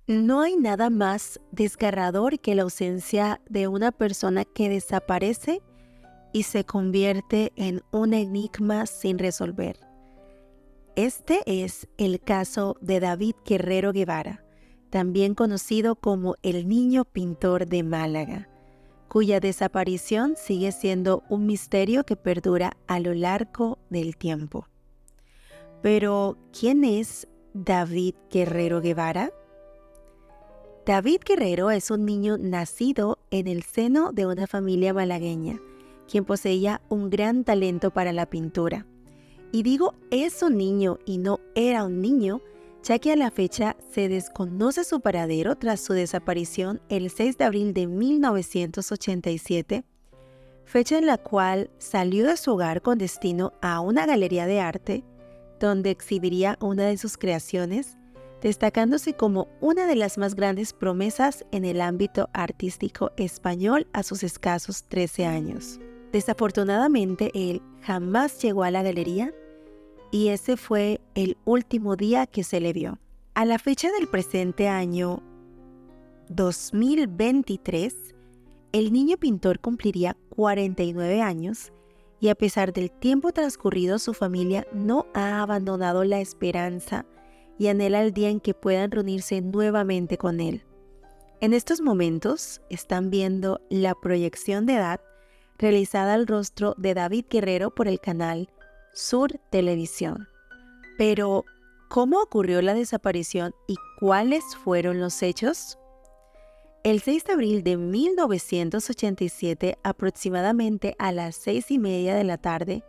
No hay nada más desgarrador que la ausencia de una persona que desaparece y se convierte en un enigma sin resolver. Este es el caso de David Guerrero Guevara, también conocido como el Niño Pintor de Málaga, cuya desaparición sigue siendo un misterio que perdura a lo largo del tiempo. Pero, ¿quién es David Guerrero Guevara? David Guerrero es un niño nacido en el seno de una familia malagueña, quien poseía un gran talento para la pintura. Y digo es un niño y no era un niño, ya que a la fecha se desconoce su paradero tras su desaparición el 6 de abril de 1987, fecha en la cual salió de su hogar con destino a una galería de arte, donde exhibiría una de sus creaciones, destacándose como una de las más grandes promesas en el ámbito artístico español a sus escasos 13 años. Desafortunadamente, él jamás llegó a la galería y ese fue el último día que se le vio. A la fecha del presente año 2023, el niño pintor cumpliría 49 años y a pesar del tiempo transcurrido, su familia no ha abandonado la esperanza y anhela el día en que puedan reunirse nuevamente con él. En estos momentos están viendo la proyección de edad realizada al rostro de David Guerrero por el canal Sur Televisión. Pero, ¿cómo ocurrió la desaparición y cuáles fueron los hechos? El 6 de abril de 1987, aproximadamente a las 6:30 de la tarde,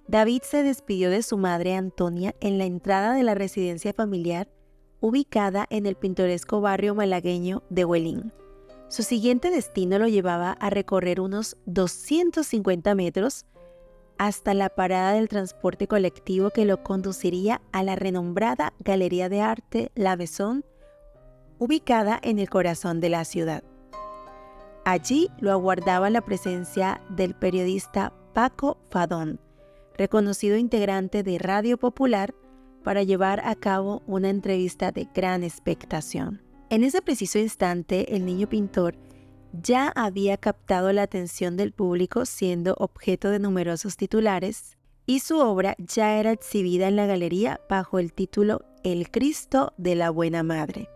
David se despidió de su madre Antonia en la entrada de la residencia familiar ubicada en el pintoresco barrio malagueño de Huelín. Su siguiente destino lo llevaba a recorrer unos 250 metros hasta la parada del transporte colectivo que lo conduciría a la renombrada Galería de Arte La Maison, ubicada en el corazón de la ciudad. Allí lo aguardaba la presencia del periodista Paco Fadón, reconocido integrante de Radio Popular, para llevar a cabo una entrevista de gran expectación. En ese preciso instante, el niño pintor ya había captado la atención del público, siendo objeto de numerosos titulares, y su obra ya era exhibida en la galería bajo el título El Cristo de la Buena Madre.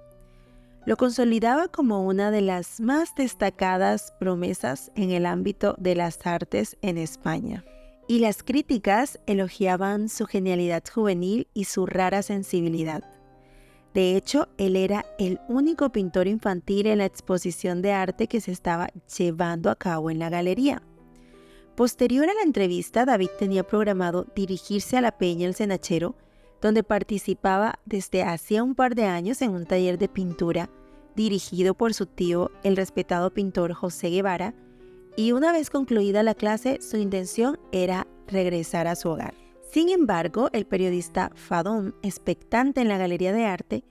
Lo consolidaba como una de las más destacadas promesas en el ámbito de las artes en España. Y las críticas elogiaban su genialidad juvenil y su rara sensibilidad. De hecho, él era el único pintor infantil en la exposición de arte que se estaba llevando a cabo en la galería. Posterior a la entrevista, David tenía programado dirigirse a la Peña El Cenachero, donde participaba desde hacía un par de años en un taller de pintura dirigido por su tío, el respetado pintor José Guevara, y una vez concluida la clase, su intención era regresar a su hogar. Sin embargo, el periodista Fadón, expectante en la galería de arte,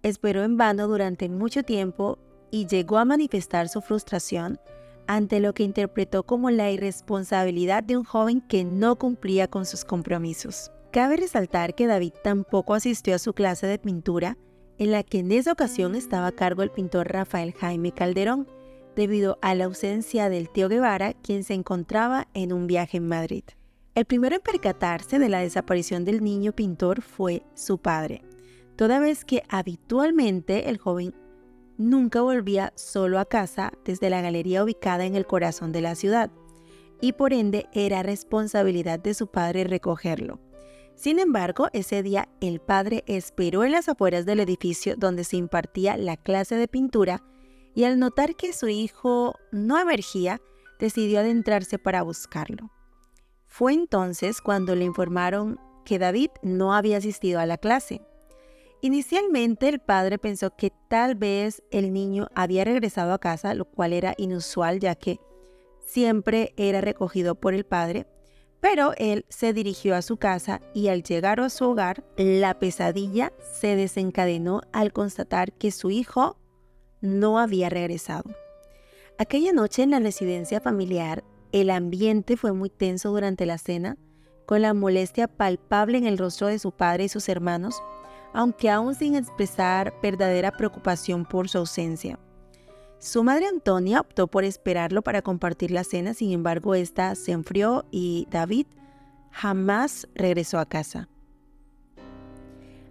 esperó en vano durante mucho tiempo y llegó a manifestar su frustración ante lo que interpretó como la irresponsabilidad de un joven que no cumplía con sus compromisos. Cabe resaltar que David tampoco asistió a su clase de pintura, en la que en esa ocasión estaba a cargo el pintor Rafael Jaime Calderón, debido a la ausencia del tío Guevara, quien se encontraba en un viaje en Madrid. El primero en percatarse de la desaparición del niño pintor fue su padre, toda vez que habitualmente el joven nunca volvía solo a casa desde la galería ubicada en el corazón de la ciudad, y por ende era responsabilidad de su padre recogerlo. Sin embargo, ese día el padre esperó en las afueras del edificio donde se impartía la clase de pintura y al notar que su hijo no emergía, decidió adentrarse para buscarlo. Fue entonces cuando le informaron que David no había asistido a la clase. Inicialmente el padre pensó que tal vez el niño había regresado a casa, lo cual era inusual ya que siempre era recogido por el padre, pero él se dirigió a su casa y al llegar a su hogar, la pesadilla se desencadenó al constatar que su hijo no había regresado. Aquella noche en la residencia familiar, el ambiente fue muy tenso durante la cena, con la molestia palpable en el rostro de su padre y sus hermanos, aunque aún sin expresar verdadera preocupación por su ausencia. Su madre Antonia optó por esperarlo para compartir la cena, sin embargo, esta se enfrió y David jamás regresó a casa.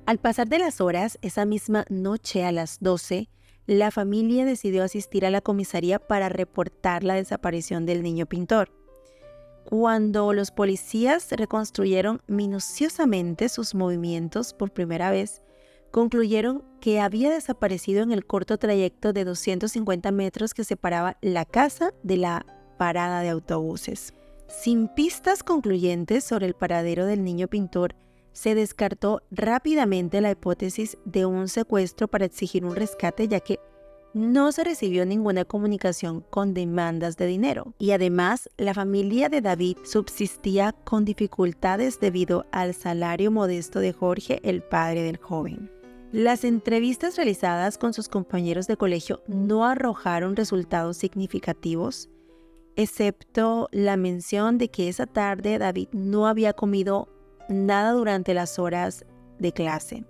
Al pasar de las horas, esa misma noche a las 12, la familia decidió asistir a la comisaría para reportar la desaparición del niño pintor. Cuando los policías reconstruyeron minuciosamente sus movimientos por primera vez, concluyeron que había desaparecido en el corto trayecto de 250 metros que separaba la casa de la parada de autobuses. Sin pistas concluyentes sobre el paradero del niño pintor, se descartó rápidamente la hipótesis de un secuestro para exigir un rescate, ya que no se recibió ninguna comunicación con demandas de dinero. Y además, la familia de David subsistía con dificultades debido al salario modesto de Jorge, el padre del joven. Las entrevistas realizadas con sus compañeros de colegio no arrojaron resultados significativos, excepto la mención de que esa tarde David no había comido nada durante las horas de clase.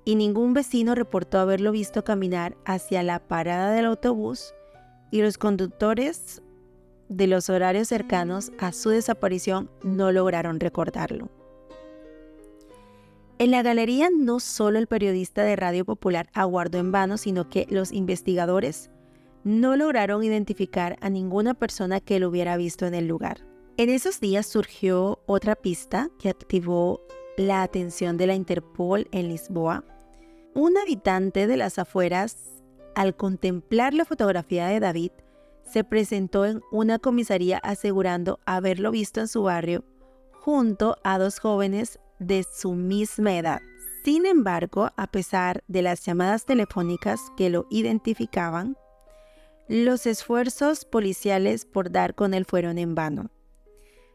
Y ningún vecino reportó haberlo visto caminar hacia la parada del autobús, y los conductores de los horarios cercanos a su desaparición no lograron recordarlo. En la galería no solo el periodista de Radio Popular aguardó en vano, sino que los investigadores no lograron identificar a ninguna persona que lo hubiera visto en el lugar. En esos días surgió otra pista que activó la atención de la Interpol en Lisboa. Un habitante de las afueras, al contemplar la fotografía de David, se presentó en una comisaría asegurando haberlo visto en su barrio junto a dos jóvenes de su misma edad. Sin embargo, a pesar de las llamadas telefónicas que lo identificaban, los esfuerzos policiales por dar con él fueron en vano.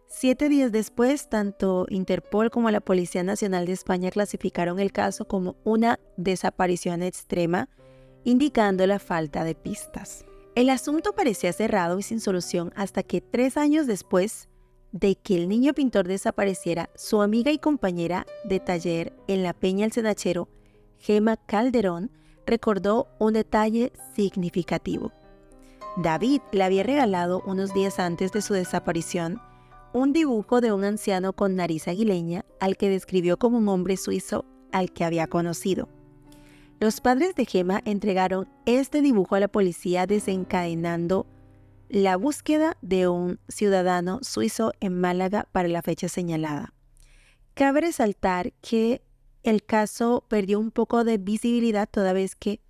7 días después, tanto Interpol como la Policía Nacional de España clasificaron el caso como una desaparición extrema, indicando la falta de pistas. El asunto parecía cerrado y sin solución hasta que 3 años después de que el niño pintor desapareciera, su amiga y compañera de taller en la Peña El Cenachero, Gema Calderón, recordó un detalle significativo. David le había regalado unos días antes de su desaparición un dibujo de un anciano con nariz aguileña al que describió como un hombre suizo al que había conocido. Los padres de Gema entregaron este dibujo a la policía, desencadenando la búsqueda de un ciudadano suizo en Málaga para la fecha señalada. Cabe resaltar que el caso perdió un poco de visibilidad toda vez que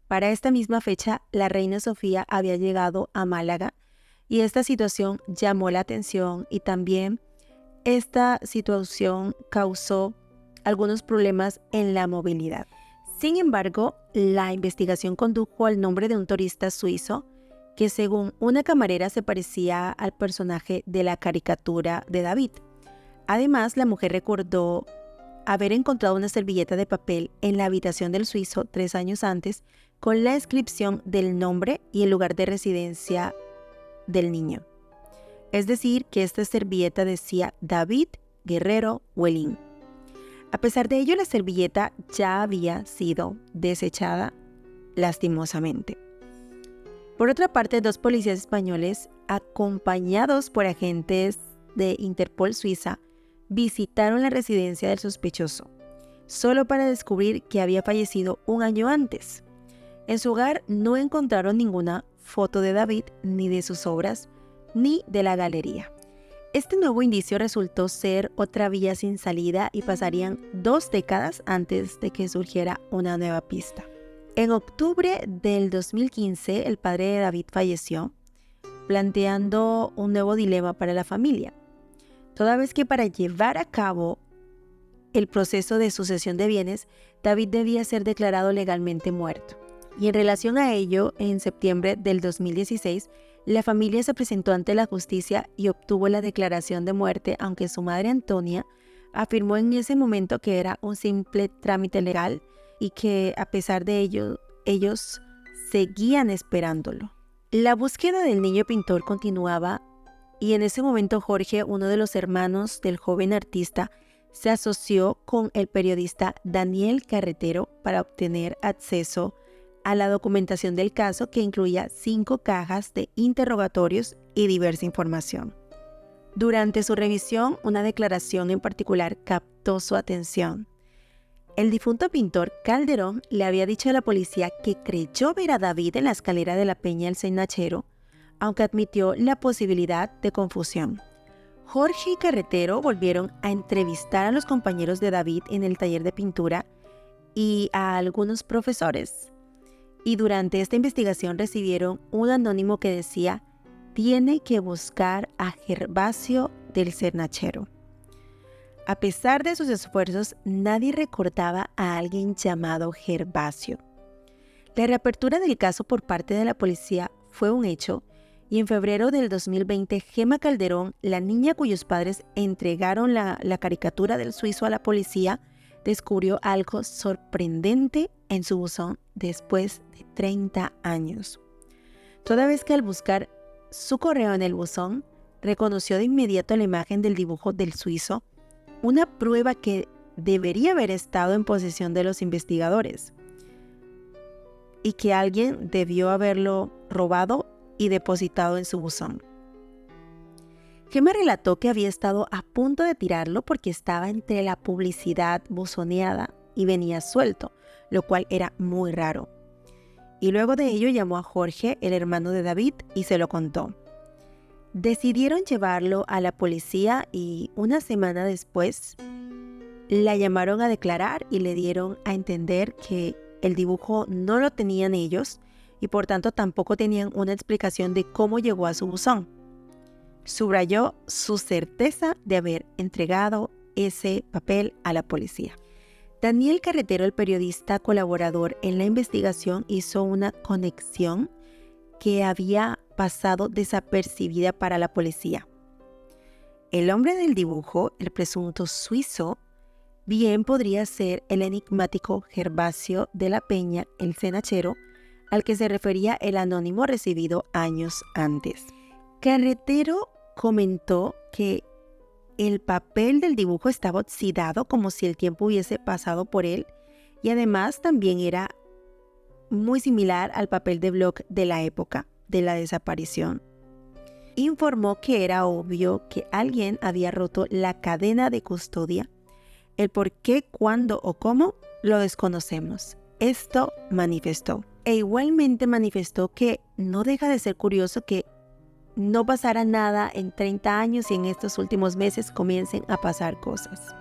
para esta misma fecha la reina Sofía había llegado a Málaga, y esta situación llamó la atención, y también esta situación causó algunos problemas en la movilidad. Sin embargo, la investigación condujo al nombre de un turista suizo que, según una camarera, se parecía al personaje de la caricatura de David. Además, la mujer recordó haber encontrado una servilleta de papel en la habitación del suizo 3 años antes con la inscripción del nombre y el lugar de residencia del niño. Es decir, que esta servilleta decía David Guerrero Huelín. A pesar de ello, la servilleta ya había sido desechada lastimosamente. Por otra parte, 2 policías españoles, acompañados por agentes de Interpol Suiza, visitaron la residencia del sospechoso, solo para descubrir que había fallecido 1 año antes. En su hogar no encontraron ninguna foto de David, ni de sus obras, ni de la galería. Este nuevo indicio resultó ser otra vía sin salida y pasarían 2 décadas antes de que surgiera una nueva pista. En octubre del 2015, el padre de David falleció, planteando un nuevo dilema para la familia, toda vez que para llevar a cabo el proceso de sucesión de bienes, David debía ser declarado legalmente muerto. Y en relación a ello, en septiembre del 2016, la familia se presentó ante la justicia y obtuvo la declaración de muerte, aunque su madre Antonia afirmó en ese momento que era un simple trámite legal y que a pesar de ello, ellos seguían esperándolo. La búsqueda del niño pintor continuaba y en ese momento Jorge, uno de los hermanos del joven artista, se asoció con el periodista Daniel Carretero para obtener acceso a la documentación del caso, que incluía 5 cajas de interrogatorios y diversa información. Durante su revisión, una declaración en particular captó su atención. El difunto pintor Calderón le había dicho a la policía que creyó ver a David en la escalera de la Peña El Cenachero, aunque admitió la posibilidad de confusión. Jorge y Carretero volvieron a entrevistar a los compañeros de David en el taller de pintura y a algunos profesores. Y durante esta investigación recibieron un anónimo que decía: tiene que buscar a Gervasio del Cenachero. A pesar de sus esfuerzos, nadie recordaba a alguien llamado Gervasio. La reapertura del caso por parte de la policía fue un hecho, y en febrero del 2020, Gema Calderón, la niña cuyos padres entregaron la caricatura del suizo a la policía, descubrió algo sorprendente en su buzón después de 30 años. Toda vez que al buscar su correo en el buzón, reconoció de inmediato la imagen del dibujo del suizo, una prueba que debería haber estado en posesión de los investigadores y que alguien debió haberlo robado y depositado en su buzón. Gema relató que había estado a punto de tirarlo porque estaba entre la publicidad buzoneada y venía suelto, lo cual era muy raro. Y luego de ello llamó a Jorge, el hermano de David, y se lo contó. Decidieron llevarlo a la policía y una semana después la llamaron a declarar y le dieron a entender que el dibujo no lo tenían ellos y por tanto tampoco tenían una explicación de cómo llegó a su buzón. Subrayó su certeza de haber entregado ese papel a la policía. Daniel Carretero, el periodista colaborador en la investigación, hizo una conexión que había pasado desapercibida para la policía. El hombre del dibujo, el presunto suizo, bien podría ser el enigmático Gervasio de la Peña El Cenachero, al que se refería el anónimo recibido años antes. Carretero comentó que el papel del dibujo estaba oxidado, como si el tiempo hubiese pasado por él, y además también era muy similar al papel de blog de la época de la desaparición. Informó que era obvio que alguien había roto la cadena de custodia. El por qué, cuándo o cómo lo desconocemos. Esto manifestó. E igualmente manifestó que no deja de ser curioso que no pasara nada en 30 años y en estos últimos meses comiencen a pasar cosas.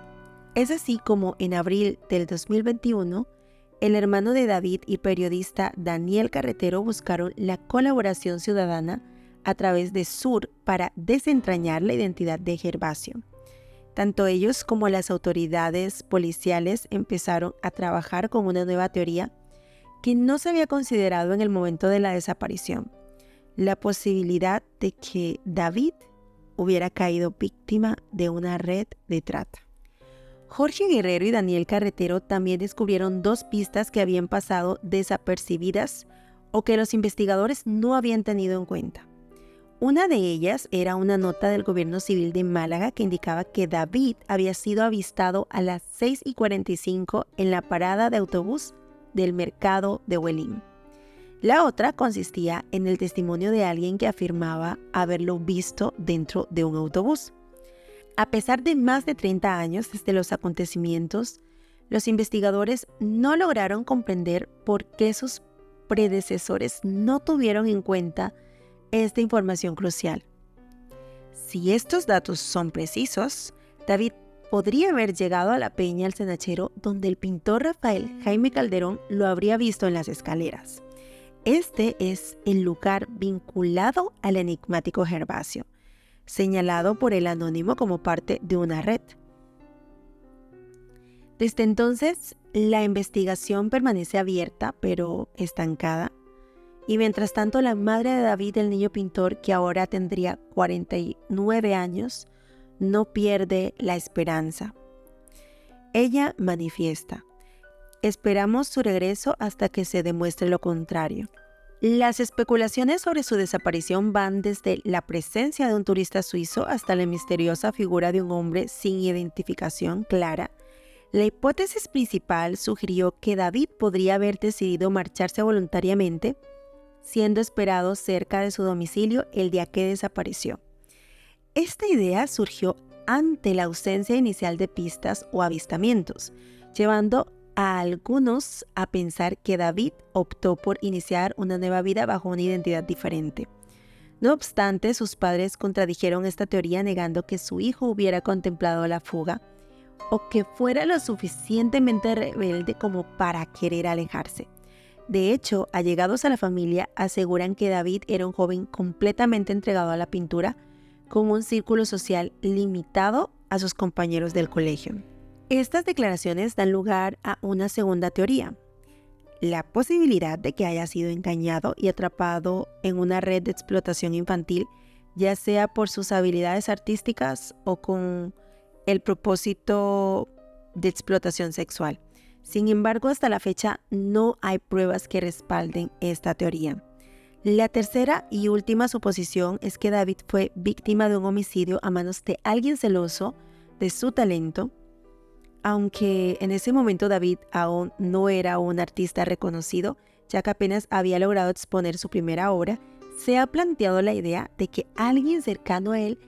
Es así como en abril del 2021, el hermano de David y periodista Daniel Carretero buscaron la colaboración ciudadana a través de SUR para desentrañar la identidad de Gervasio. Tanto ellos como las autoridades policiales empezaron a trabajar con una nueva teoría que no se había considerado en el momento de la desaparición: la posibilidad de que David hubiera caído víctima de una red de trata. Jorge Guerrero y Daniel Carretero también descubrieron 2 pistas que habían pasado desapercibidas o que los investigadores no habían tenido en cuenta. Una de ellas era una nota del gobierno civil de Málaga que indicaba que David había sido avistado a las 6:45 en la parada de autobús del mercado de Huelín. La otra consistía en el testimonio de alguien que afirmaba haberlo visto dentro de un autobús. A pesar de más de 30 años desde los acontecimientos, los investigadores no lograron comprender por qué sus predecesores no tuvieron en cuenta esta información crucial. Si estos datos son precisos, David podría haber llegado a la Peña El Cenachero, donde el pintor Rafael Jaime Calderón lo habría visto en las escaleras. Este es el lugar vinculado al enigmático Gervasio, señalado por el anónimo como parte de una red. Desde entonces, la investigación permanece abierta, pero estancada. Y mientras tanto, la madre de David, el niño pintor, que ahora tendría 49 años, no pierde la esperanza. Ella manifiesta: esperamos su regreso hasta que se demuestre lo contrario. Las especulaciones sobre su desaparición van desde la presencia de un turista suizo hasta la misteriosa figura de un hombre sin identificación clara. La hipótesis principal sugirió que David podría haber decidido marcharse voluntariamente, siendo esperado cerca de su domicilio el día que desapareció. Esta idea surgió ante la ausencia inicial de pistas o avistamientos, llevando a algunos a pensar que David optó por iniciar una nueva vida bajo una identidad diferente. No obstante, sus padres contradijeron esta teoría negando que su hijo hubiera contemplado la fuga o que fuera lo suficientemente rebelde como para querer alejarse. De hecho, allegados a la familia aseguran que David era un joven completamente entregado a la pintura, con un círculo social limitado a sus compañeros del colegio. Estas declaraciones dan lugar a una segunda teoría: la posibilidad de que haya sido engañado y atrapado en una red de explotación infantil, ya sea por sus habilidades artísticas o con el propósito de explotación sexual. Sin embargo, hasta la fecha no hay pruebas que respalden esta teoría. La tercera y última suposición es que David fue víctima de un homicidio a manos de alguien celoso de su talento. Aunque en ese momento David aún no era un artista reconocido, ya que apenas había logrado exponer su primera obra, se ha planteado la idea de que alguien cercano a él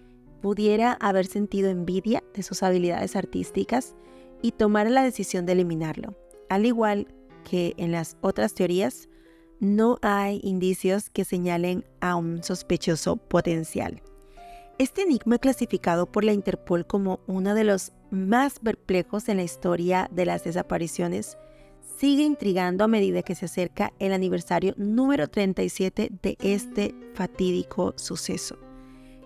pudiera haber sentido envidia de sus habilidades artísticas y tomar la decisión de eliminarlo. Al igual que en las otras teorías, no hay indicios que señalen a un sospechoso potencial. Este enigma, clasificado por la Interpol como uno de los más perplejos en la historia de las desapariciones, sigue intrigando a medida que se acerca el aniversario número 37 de este fatídico suceso.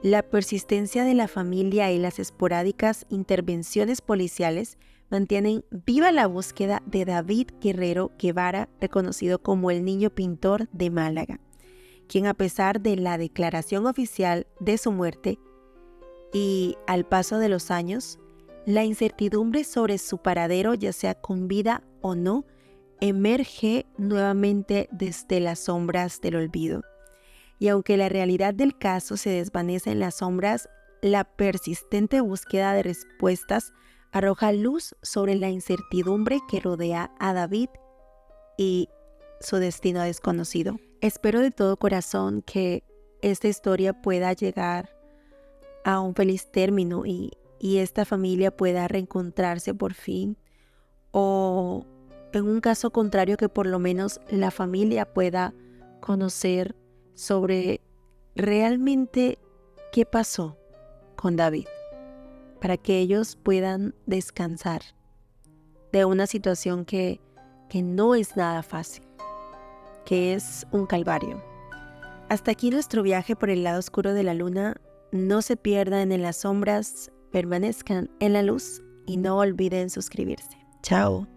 La persistencia de la familia y las esporádicas intervenciones policiales mantienen viva la búsqueda de David Guerrero Guevara, reconocido como el niño pintor de Málaga, quien, a pesar de la declaración oficial de su muerte y al paso de los años, la incertidumbre sobre su paradero, ya sea con vida o no, emerge nuevamente desde las sombras del olvido. Y aunque la realidad del caso se desvanece en las sombras, la persistente búsqueda de respuestas arroja luz sobre la incertidumbre que rodea a David y su destino desconocido. Espero de todo corazón que esta historia pueda llegar a un feliz término y esta familia pueda reencontrarse por fin, o en un caso contrario que por lo menos la familia pueda conocer sobre realmente qué pasó con David, para que ellos puedan descansar de una situación que no es nada fácil, que es un calvario. Hasta aquí nuestro viaje por el lado oscuro de la luna. No se pierdan en las sombras, permanezcan en la luz y no olviden suscribirse. Chao.